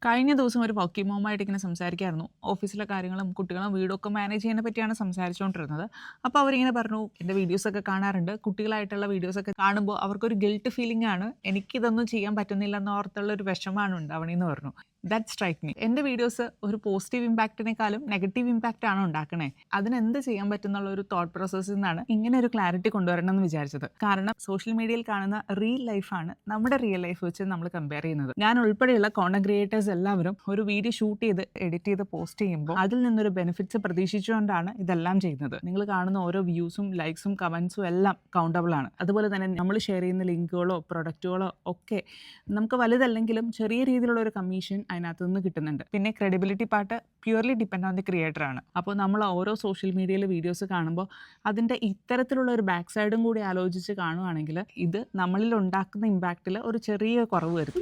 കഴിഞ്ഞ ദിവസം ഒരു വർക്കിംഗ് മോമായിട്ട് ഇങ്ങനെ സംസാരിക്കായിരുന്നു. ഓഫീസിലെ കാര്യങ്ങളും കുട്ടികളും വീടൊക്കെ മാനേജ് ചെയ്യുന്നതിനെ പറ്റിയാണ് സംസാരിച്ചുകൊണ്ടിരുന്നത്. അപ്പോൾ അവരിങ്ങനെ പറഞ്ഞു, എൻ്റെ വീഡിയോസൊക്കെ കാണാറുണ്ട്. കുട്ടികളായിട്ടുള്ള വീഡിയോസൊക്കെ കാണുമ്പോൾ അവർക്കൊരു ഗിൽട്ട് ഫീലിംഗ് ആണ്. എനിക്കിതൊന്നും ചെയ്യാൻ പറ്റുന്നില്ലെന്ന് ഓർത്തുള്ള ഒരു വിഷമാണ് ഉണ്ടാവണേന്ന് പറഞ്ഞു. That strike me. എൻ്റെ വീഡിയോസ് ഒരു പോസിറ്റീവ് ഇമ്പാക്റ്റിനേക്കാളും നെഗറ്റീവ് ഇമ്പാക്റ്റ് ആണ് ഉണ്ടാക്കണേ. അതിനെന്ത് ചെയ്യാൻ പറ്റുന്നുള്ള ഒരു തോട്ട് പ്രോസസ്സിൽ നിന്നാണ് ഇങ്ങനെ ഒരു ക്ലാരിറ്റി കൊണ്ടുവരണം എന്ന് വിചാരിച്ചത്. കാരണം സോഷ്യൽ മീഡിയയിൽ കാണുന്ന റിയൽ ലൈഫാണ് നമ്മുടെ റിയൽ ലൈഫ് വെച്ച് നമ്മൾ കമ്പയർ ചെയ്യുന്നത്. ഞാൻ ഉൾപ്പെടെയുള്ള കോണ്ടന്റ് ക്രിയേറ്റേഴ്സ് എല്ലാവരും ഒരു വീഡിയോ ഷൂട്ട് ചെയ്ത് എഡിറ്റ് ചെയ്ത് പോസ്റ്റ് ചെയ്യുമ്പോൾ അതിൽ നിന്നൊരു ബെനിഫിറ്റ്സ് പ്രതീക്ഷിച്ചുകൊണ്ടാണ് ഇതെല്ലാം ചെയ്യുന്നത്. നിങ്ങൾ കാണുന്ന ഓരോ വ്യൂസും ലൈക്സും കമൻസും എല്ലാം കൗണ്ടബിൾ ആണ്. അതുപോലെ തന്നെ നമ്മൾ ഷെയർ ചെയ്യുന്ന ലിങ്കുകളോ പ്രൊഡക്റ്റുകളോ ഒക്കെ നമുക്ക് വലുതല്ലെങ്കിലും ചെറിയ രീതിയിലുള്ള ഒരു കമ്മീഷൻ അതിനകത്ത് നിന്ന് കിട്ടുന്നുണ്ട്. പിന്നെ credibility part purely depend on the creator ആണ്. അപ്പോൾ നമ്മൾ ഓരോ സോഷ്യൽ മീഡിയയിൽ വീഡിയോസ് കാണുമ്പോൾ അതിൻ്റെ ഇത്തരത്തിലുള്ള ഒരു ബാക്ക് സൈഡും കൂടി ആലോചിച്ച് കാണുവാണെങ്കിൽ ഇത് നമ്മളിൽ ഉണ്ടാക്കുന്ന ഇമ്പാക്റ്റിൽ ഒരു ചെറിയ കുറവ് വരും.